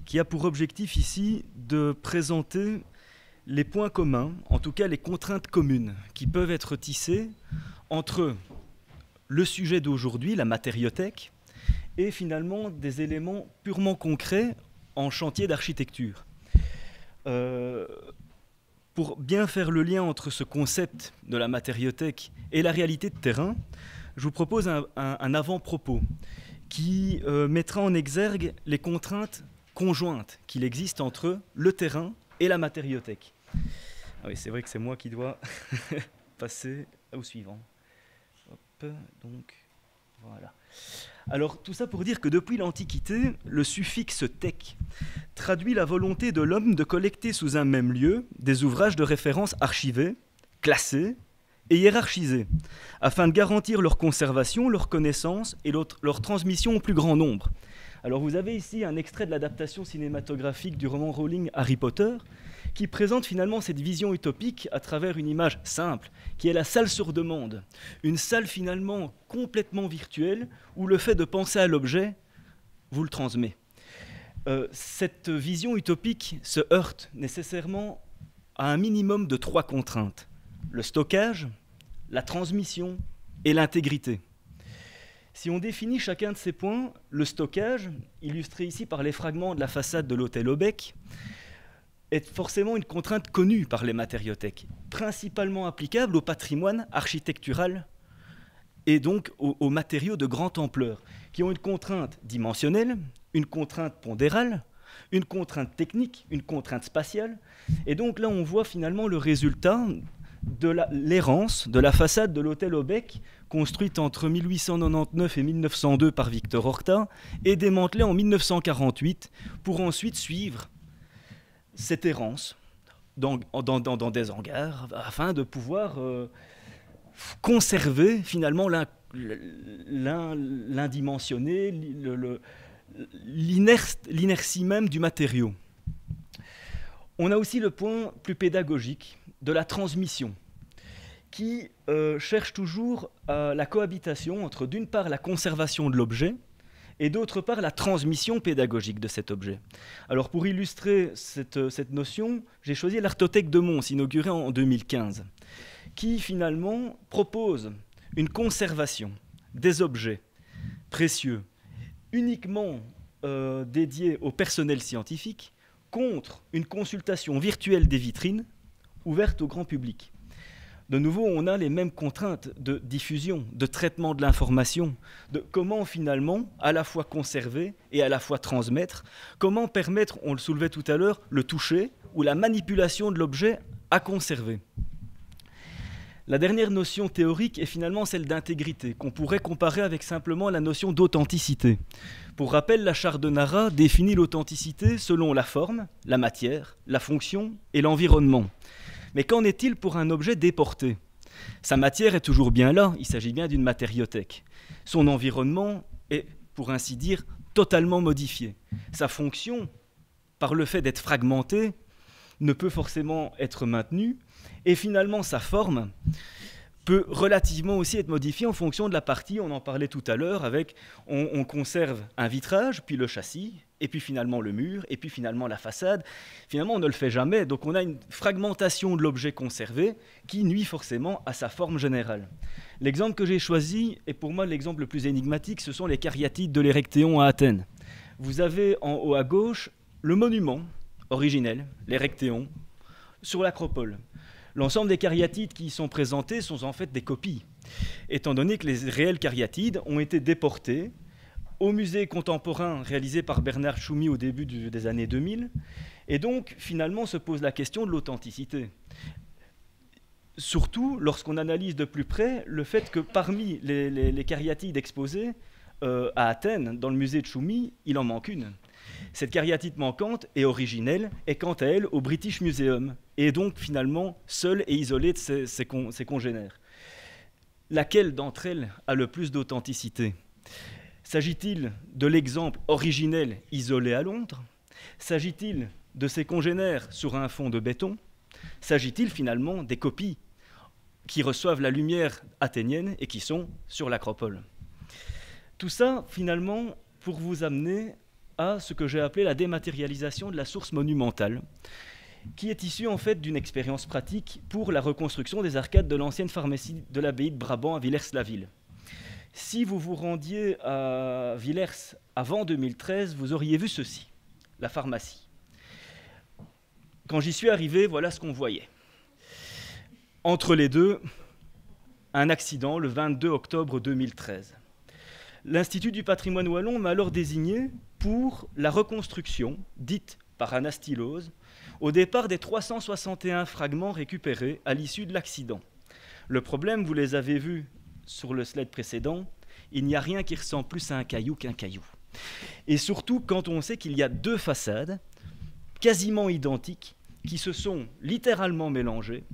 qui a pour objectif ici de présenter les points communs, en tout cas les contraintes communes qui peuvent être tissées entre le sujet d'aujourd'hui, la matériothèque, et finalement des éléments purement concrets en chantier d'architecture. Pour bien faire le lien entre ce concept de la matériothèque et la réalité de terrain, je vous propose un avant-propos qui mettra en exergue les contraintes conjointes qu'il existe entre le terrain et la matériothèque. Ah oui, c'est vrai que c'est moi qui dois passer au suivant. Hop, donc, voilà. Alors, tout ça pour dire que depuis l'Antiquité, le suffixe « tech » traduit la volonté de l'homme de collecter sous un même lieu des ouvrages de référence archivés, classés et hiérarchisés, afin de garantir leur conservation, leur connaissance et leur transmission au plus grand nombre. Alors, vous avez ici un extrait de l'adaptation cinématographique du roman Rowling Harry Potter, qui présente finalement cette vision utopique à travers une image simple, qui est la salle sur demande. Une salle finalement complètement virtuelle, où le fait de penser à l'objet vous le transmet. Cette vision utopique se heurte nécessairement à un minimum de 3 contraintes. Le stockage, la transmission et l'intégrité. Si on définit chacun de ces points, le stockage, illustré ici par les fragments de la façade de l'hôtel Aubec, est forcément une contrainte connue par les matériothèques, principalement applicable au patrimoine architectural et donc aux matériaux de grande ampleur, qui ont une contrainte dimensionnelle, une contrainte pondérale, une contrainte technique, une contrainte spatiale. Et donc là, on voit finalement le résultat de l'errance de la façade de l'hôtel Aubec, construite entre 1899 et 1902 par Victor Horta, et démantelée en 1948 pour ensuite suivre cette errance dans des hangars afin de pouvoir conserver finalement l'indimensionné, l'inertie même du matériau. On a aussi le point plus pédagogique de la transmission, qui cherche toujours la cohabitation entre d'une part la conservation de l'objet et d'autre part la transmission pédagogique de cet objet. Alors pour illustrer cette notion, j'ai choisi l'Artothèque de Mons, inaugurée en 2015, qui finalement propose une conservation des objets précieux uniquement dédiés au personnel scientifique contre une consultation virtuelle des vitrines ouvertes au grand public. De nouveau, on a les mêmes contraintes de diffusion, de traitement de l'information, de comment finalement à la fois conserver et à la fois transmettre, comment permettre, on le soulevait tout à l'heure, le toucher ou la manipulation de l'objet à conserver. La dernière notion théorique est finalement celle d'intégrité, qu'on pourrait comparer avec simplement la notion d'authenticité. Pour rappel, la charte de Nara définit l'authenticité selon la forme, la matière, la fonction et l'environnement. Mais qu'en est-il pour un objet déporté ? Sa matière est toujours bien là, il s'agit bien d'une matériothèque. Son environnement est, pour ainsi dire, totalement modifié. Sa fonction, par le fait d'être fragmentée, ne peut forcément être maintenue. Et finalement, sa forme peut relativement aussi être modifiée en fonction de la partie, on en parlait tout à l'heure, avec on conserve un vitrage, puis le châssis, et puis finalement le mur, et puis finalement la façade. Finalement, on ne le fait jamais, donc on a une fragmentation de l'objet conservé qui nuit forcément à sa forme générale. L'exemple que j'ai choisi, et pour moi l'exemple le plus énigmatique, ce sont les cariatides de l'Érectéon à Athènes. Vous avez en haut à gauche le monument originel, l'Érectéon, sur l'Acropole. L'ensemble des cariatides qui y sont présentées sont en fait des copies, étant donné que les réels cariatides ont été déportés au musée contemporain réalisé par Bernard Tchoumi au début des années 2000, et donc finalement se pose la question de l'authenticité. Surtout lorsqu'on analyse de plus près le fait que parmi les cariatides exposées à Athènes, dans le musée de Tchoumi, il en manque une. Cette cariatide manquante et originelle est quant à elle au British Museum, et donc finalement seule et isolée de ses congénères. Laquelle d'entre elles a le plus d'authenticité ? S'agit-il de l'exemple originel isolé à Londres ? S'agit-il de ses congénères sur un fond de béton ? S'agit-il finalement des copies qui reçoivent la lumière athénienne et qui sont sur l'Acropole ? Tout ça, finalement, pour vous amener à ce que j'ai appelé la dématérialisation de la source monumentale, qui est issue en fait d'une expérience pratique pour la reconstruction des arcades de l'ancienne pharmacie de l'abbaye de Brabant à Villers-la-Ville. Si vous vous rendiez à Villers avant 2013, vous auriez vu ceci, la pharmacie. Quand j'y suis arrivé, voilà ce qu'on voyait. Entre les deux, un accident le 22 octobre 2013. L'Institut du patrimoine wallon m'a alors désigné pour la reconstruction, dite par anastylose, au départ des 361 fragments récupérés à l'issue de l'accident. Le problème, vous les avez vus sur le slide précédent, il n'y a rien qui ressemble plus à un caillou qu'un caillou. Et surtout quand on sait qu'il y a deux façades quasiment identiques qui se sont littéralement mélangées.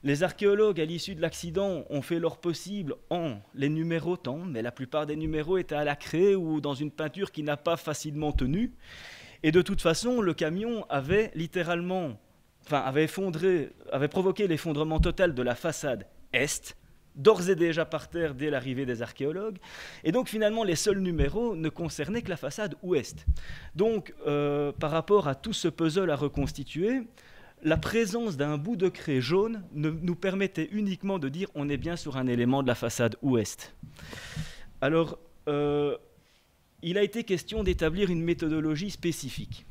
Les archéologues, à l'issue de l'accident, ont fait leur possible en les numérotant, mais la plupart des numéros étaient à la craie ou dans une peinture qui n'a pas facilement tenu. Et de toute façon, le camion avait avait provoqué l'effondrement total de la façade est, d'ores et déjà par terre dès l'arrivée des archéologues. Et donc finalement, les seuls numéros ne concernaient que la façade ouest. Donc, par rapport à tout ce puzzle à reconstituer, la présence d'un bout de craie jaune nous permettait uniquement de dire on est bien sur un élément de la façade ouest. Alors, il a été question d'établir une méthodologie spécifique.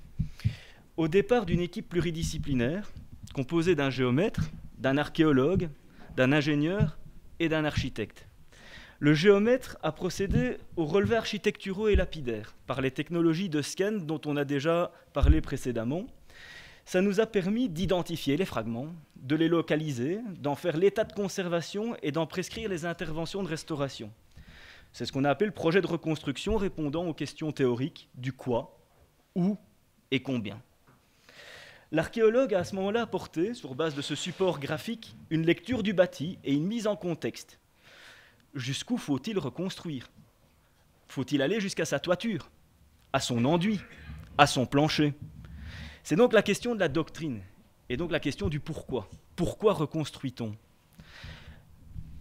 Au départ d'une équipe pluridisciplinaire, composée d'un géomètre, d'un archéologue, d'un ingénieur et d'un architecte. Le géomètre a procédé aux relevés architecturaux et lapidaires par les technologies de scan dont on a déjà parlé précédemment. Ça nous a permis d'identifier les fragments, de les localiser, d'en faire l'état de conservation et d'en prescrire les interventions de restauration. C'est ce qu'on a appelé le projet de reconstruction répondant aux questions théoriques du quoi, où et combien. L'archéologue a à ce moment-là apporté, sur base de ce support graphique, une lecture du bâti et une mise en contexte. Jusqu'où faut-il reconstruire? Faut-il aller jusqu'à sa toiture, à son enduit, à son plancher? C'est donc la question de la doctrine, et donc la question du pourquoi. Pourquoi reconstruit-on?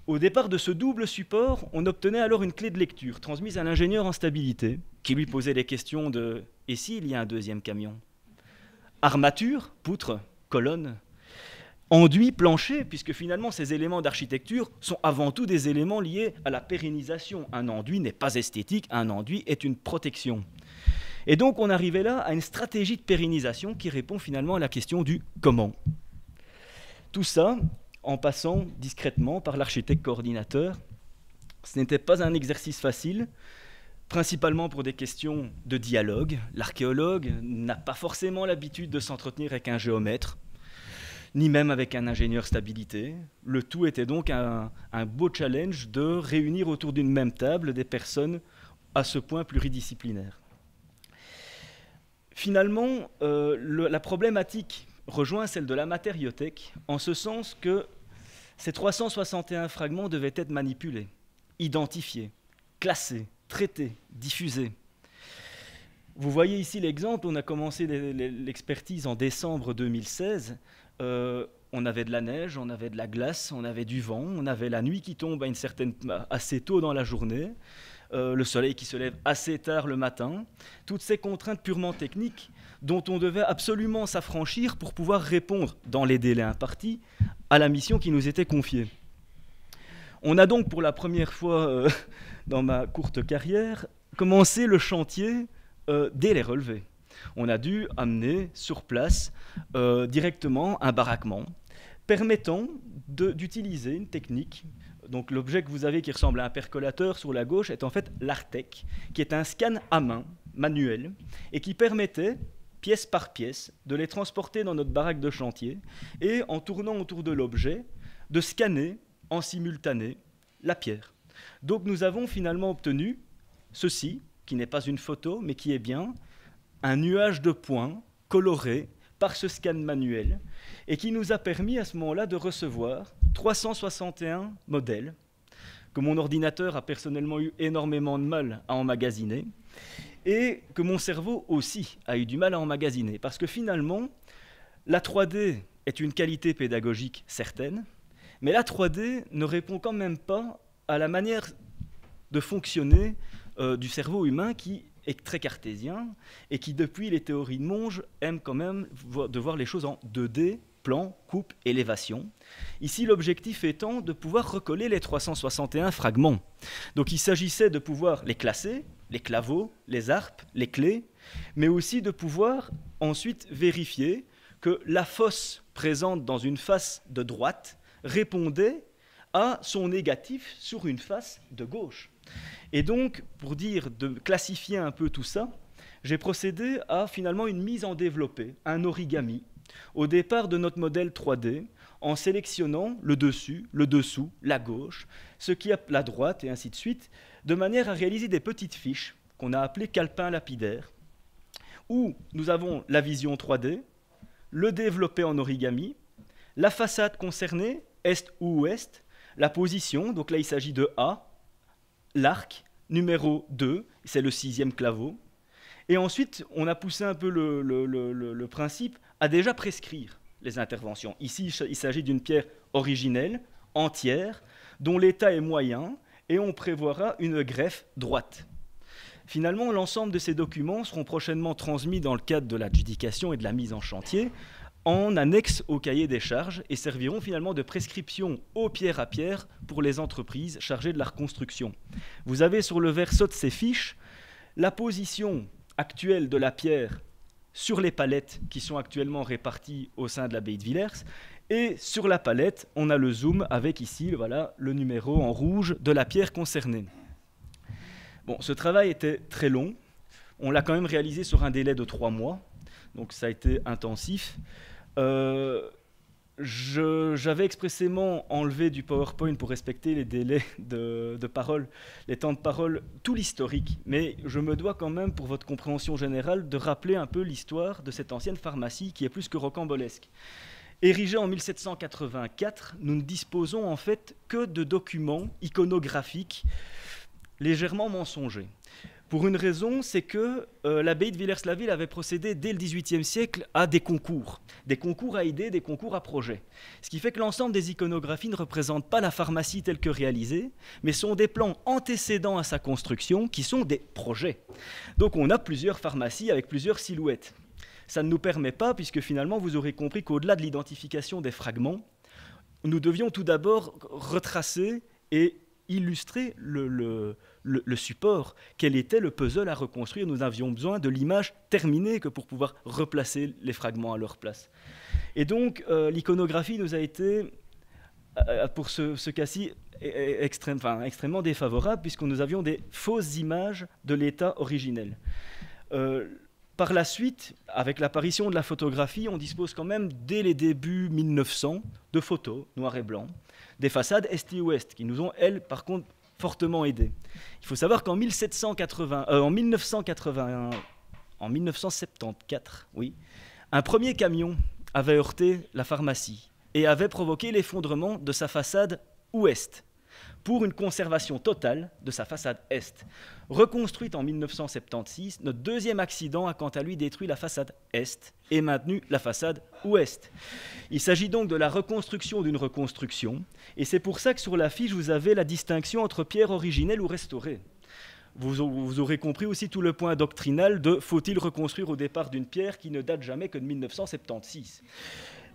Au départ de ce double support, on obtenait alors une clé de lecture transmise à l'ingénieur en stabilité, qui lui posait les questions de « et s'il y a un deuxième camion ?» Armature, poutre, colonne, enduit, plancher, puisque finalement ces éléments d'architecture sont avant tout des éléments liés à la pérennisation. Un enduit n'est pas esthétique, un enduit est une protection. Et donc on arrivait là à une stratégie de pérennisation qui répond finalement à la question du comment. Tout ça en passant discrètement par l'architecte coordinateur. Ce n'était pas un exercice facile, principalement pour des questions de dialogue. L'archéologue n'a pas forcément l'habitude de s'entretenir avec un géomètre, ni même avec un ingénieur stabilité. Le tout était donc un beau challenge de réunir autour d'une même table des personnes à ce point pluridisciplinaires. Finalement, la problématique rejoint celle de la matériothèque, en ce sens que ces 361 fragments devaient être manipulés, identifiés, classés, traités, diffusés. Vous voyez ici l'exemple, on a commencé l'expertise en décembre 2016. On avait de la neige, on avait de la glace, on avait du vent, on avait la nuit qui tombe assez tôt dans la journée. Le soleil qui se lève assez tard le matin, toutes ces contraintes purement techniques dont on devait absolument s'affranchir pour pouvoir répondre, dans les délais impartis, à la mission qui nous était confiée. On a donc pour la première fois dans ma courte carrière commencé le chantier dès les relevés. On a dû amener sur place directement un baraquement permettant d'utiliser une technique. Donc l'objet que vous avez qui ressemble à un percolateur sur la gauche est en fait l'Artec, qui est un scan à main, manuel, et qui permettait, pièce par pièce, de les transporter dans notre baraque de chantier, et en tournant autour de l'objet, de scanner en simultané la pierre. Donc nous avons finalement obtenu ceci, qui n'est pas une photo, mais qui est bien un nuage de points colorés par ce scan manuel, et qui nous a permis à ce moment-là de recevoir 361 modèles que mon ordinateur a personnellement eu énormément de mal à emmagasiner, et que mon cerveau aussi a eu du mal à emmagasiner, parce que finalement, la 3D est une qualité pédagogique certaine, mais la 3D ne répond quand même pas à la manière de fonctionner du cerveau humain qui est très cartésien et qui, depuis les théories de Monge, aime quand même de voir les choses en 2D, plan, coupe, élévation. Ici, l'objectif étant de pouvoir recoller les 361 fragments. Donc il s'agissait de pouvoir les classer, les claveaux, les harpes, les clés, mais aussi de pouvoir ensuite vérifier que la fosse présente dans une face de droite répondait à son négatif sur une face de gauche. Et donc, pour dire de classifier un peu tout ça, j'ai procédé à finalement une mise en développé, un origami, au départ de notre modèle 3D, en sélectionnant le dessus, le dessous, la gauche, ce qui a la droite, et ainsi de suite, de manière à réaliser des petites fiches qu'on a appelées calepins lapidaires, où nous avons la vision 3D, le développé en origami, la façade concernée, est ou ouest, la position, donc là il s'agit de A, l'arc, numéro 2, c'est le 6e claveau, et ensuite on a poussé un peu le principe à déjà prescrire les interventions. Ici il s'agit d'une pierre originelle, entière, dont l'état est moyen, et on prévoira une greffe droite. Finalement, l'ensemble de ces documents seront prochainement transmis dans le cadre de l'adjudication et de la mise en chantier en annexe au cahier des charges et serviront finalement de prescription au pierre à pierre pour les entreprises chargées de la reconstruction. Vous avez sur le verso de ces fiches la position actuelle de la pierre sur les palettes qui sont actuellement réparties au sein de l'abbaye de Villers, et sur la palette, on a le zoom avec ici voilà, le numéro en rouge de la pierre concernée. Bon, ce travail était très long. On l'a quand même réalisé sur un délai de 3 mois, donc ça a été intensif. J'avais expressément enlevé du PowerPoint pour respecter les délais de parole, les temps de parole, tout l'historique. Mais je me dois quand même, pour votre compréhension générale, de rappeler un peu l'histoire de cette ancienne pharmacie qui est plus que rocambolesque. Érigée en 1784, nous ne disposons en fait que de documents iconographiques légèrement mensongers. Pour une raison, c'est que l'abbaye de Villers-la-Ville avait procédé dès le XVIIIe siècle à des concours à idées, des concours à projets. Ce qui fait que l'ensemble des iconographies ne représentent pas la pharmacie telle que réalisée, mais sont des plans antécédents à sa construction qui sont des projets. Donc on a plusieurs pharmacies avec plusieurs silhouettes. Ça ne nous permet pas, puisque finalement vous aurez compris qu'au-delà de l'identification des fragments, nous devions tout d'abord retracer et illustrer le support, quel était le puzzle à reconstruire. Nous avions besoin de l'image terminée que pour pouvoir replacer les fragments à leur place. Et donc, l'iconographie nous a été, pour ce cas-ci, extrêmement défavorable, puisque nous avions des fausses images de l'état originel. Par la suite, avec l'apparition de la photographie, on dispose quand même, dès les débuts 1900, de photos noir et blanc, des façades est et ouest, qui nous ont, elles, par contre, fortement aidés. Il faut savoir qu'en 1974, oui, un premier camion avait heurté la pharmacie et avait provoqué l'effondrement de sa façade ouest pour une conservation totale de sa façade est. Reconstruite en 1976, notre deuxième accident a quant à lui détruit la façade est et maintenu la façade ouest. Il s'agit donc de la reconstruction d'une reconstruction, et c'est pour ça que sur la fiche, vous avez la distinction entre pierre originelle ou restaurée. Vous aurez compris aussi tout le point doctrinal de « faut-il reconstruire au départ d'une pierre qui ne date jamais que de 1976 ?»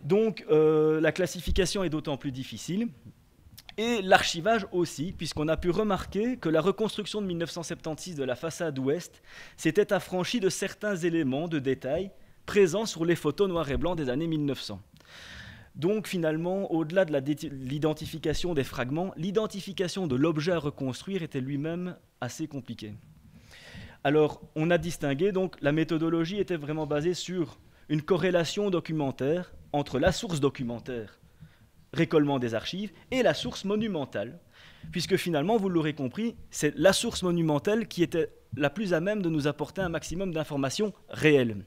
Donc la classification est d'autant plus difficile. Et l'archivage aussi, puisqu'on a pu remarquer que la reconstruction de 1976 de la façade ouest s'était affranchie de certains éléments de détail présents sur les photos noir et blanc des années 1900. Donc finalement, au-delà de l'identification des fragments, l'identification de l'objet à reconstruire était lui-même assez compliquée. Alors, on a distingué, donc la méthodologie était vraiment basée sur une corrélation documentaire entre la source documentaire, récollement des archives, et la source monumentale, puisque finalement, vous l'aurez compris, c'est la source monumentale qui était la plus à même de nous apporter un maximum d'informations réelles.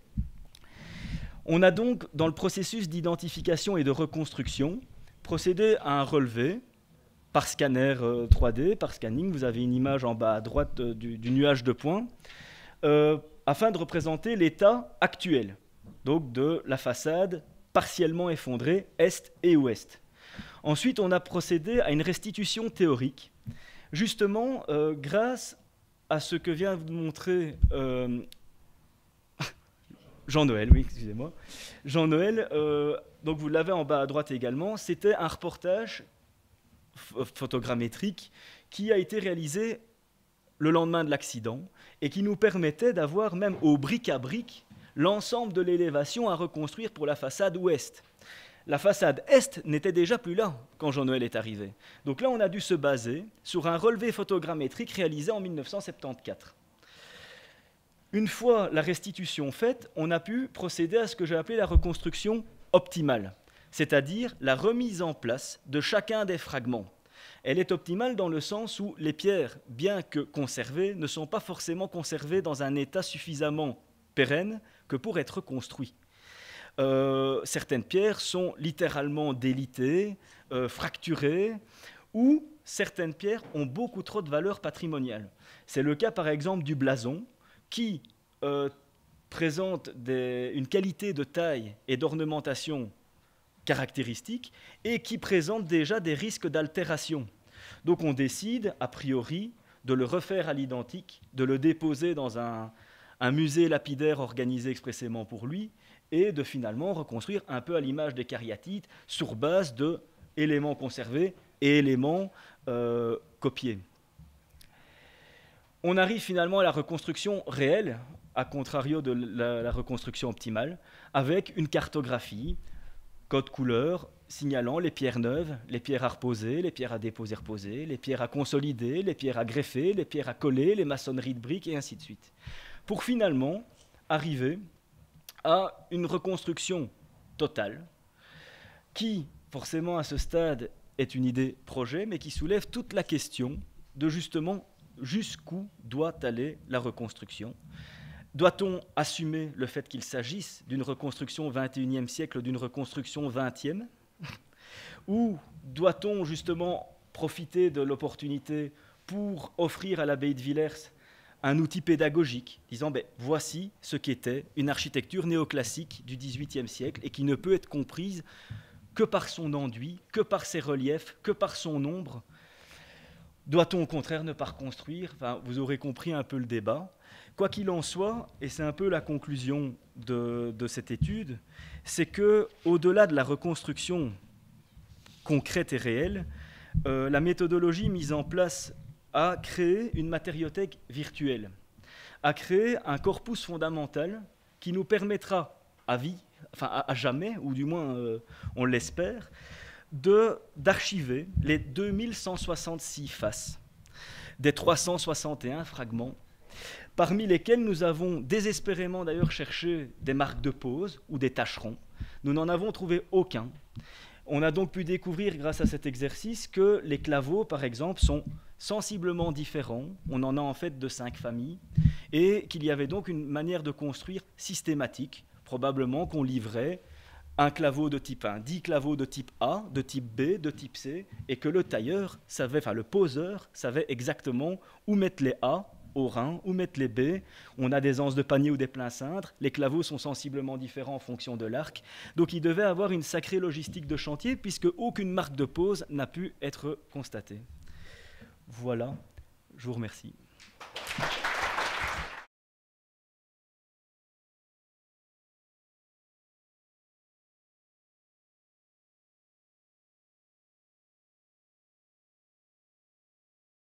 On a donc, dans le processus d'identification et de reconstruction, procédé à un relevé par scanner 3D, par scanning. Vous avez une image en bas à droite du nuage de points, afin de représenter l'état actuel, donc de la façade partiellement effondrée, est et ouest. Ensuite, on a procédé à une restitution théorique, justement grâce à ce que vient de montrer Jean-Noël, oui, excusez-moi. Jean-Noël, donc vous l'avez en bas à droite également, c'était un reportage photogrammétrique qui a été réalisé le lendemain de l'accident et qui nous permettait d'avoir même au bric à bric l'ensemble de l'élévation à reconstruire pour la façade ouest. La façade est n'était déjà plus là quand Jean-Noël est arrivé. Donc là, on a dû se baser sur un relevé photogrammétrique réalisé en 1974. Une fois la restitution faite, on a pu procéder à ce que j'ai appelé la reconstruction optimale, c'est-à-dire la remise en place de chacun des fragments. Elle est optimale dans le sens où les pierres, bien que conservées, ne sont pas forcément conservées dans un état suffisamment pérenne que pour être construites. Certaines pierres sont littéralement délitées, fracturées, ou certaines pierres ont beaucoup trop de valeur patrimoniale. C'est le cas par exemple du blason, qui présente une qualité de taille et d'ornementation caractéristique et qui présente déjà des risques d'altération. Donc on décide, a priori, de le refaire à l'identique, de le déposer dans un musée lapidaire organisé expressément pour lui et de finalement reconstruire un peu à l'image des cariatides sur base d'éléments conservés et éléments copiés. On arrive finalement à la reconstruction réelle, à contrario de la reconstruction optimale, avec une cartographie, code couleur, signalant les pierres neuves, les pierres à reposer, les pierres à déposer, reposer, les pierres à consolider, les pierres à greffer, les pierres à coller, les maçonneries de briques, et ainsi de suite. Pour finalement arriver à une reconstruction totale, qui, forcément à ce stade, est une idée projet, mais qui soulève toute la question de justement jusqu'où doit aller la reconstruction. Doit-on assumer le fait qu'il s'agisse d'une reconstruction 21e siècle, d'une reconstruction 20e? Ou doit-on justement profiter de l'opportunité pour offrir à l'abbaye de Villers un outil pédagogique, disant voici ce qu'était une architecture néoclassique du XVIIIe siècle et qui ne peut être comprise que par son enduit, que par ses reliefs, que par son ombre. Doit-on au contraire ne pas reconstruire? Enfin, vous aurez compris un peu le débat. Quoi qu'il en soit, et c'est un peu la conclusion de cette étude, c'est qu'au-delà de la reconstruction concrète et réelle, la méthodologie mise en place a créé une matériothèque virtuelle, a créé un corpus fondamental qui nous permettra à vie, enfin à jamais, ou du moins on l'espère, d'archiver les 2166 faces des 361 fragments, parmi lesquels nous avons désespérément d'ailleurs cherché des marques de pose ou des tacherons. Nous n'en avons trouvé aucun. On a donc pu découvrir grâce à cet exercice que les claveaux, par exemple, sont sensiblement différents. On en a en fait de 5 familles et qu'il y avait donc une manière de construire systématique, probablement qu'on livrait un claveau de type 1, 10 claveaux de type A, de type B, de type C, et que le tailleur savait, enfin le poseur savait exactement où mettre les A au rein, où mettre les B. On a des anses de panier ou des pleins cintres, les claveaux sont sensiblement différents en fonction de l'arc, donc il devait avoir une sacrée logistique de chantier puisque aucune marque de pose n'a pu être constatée. Voilà, je vous remercie.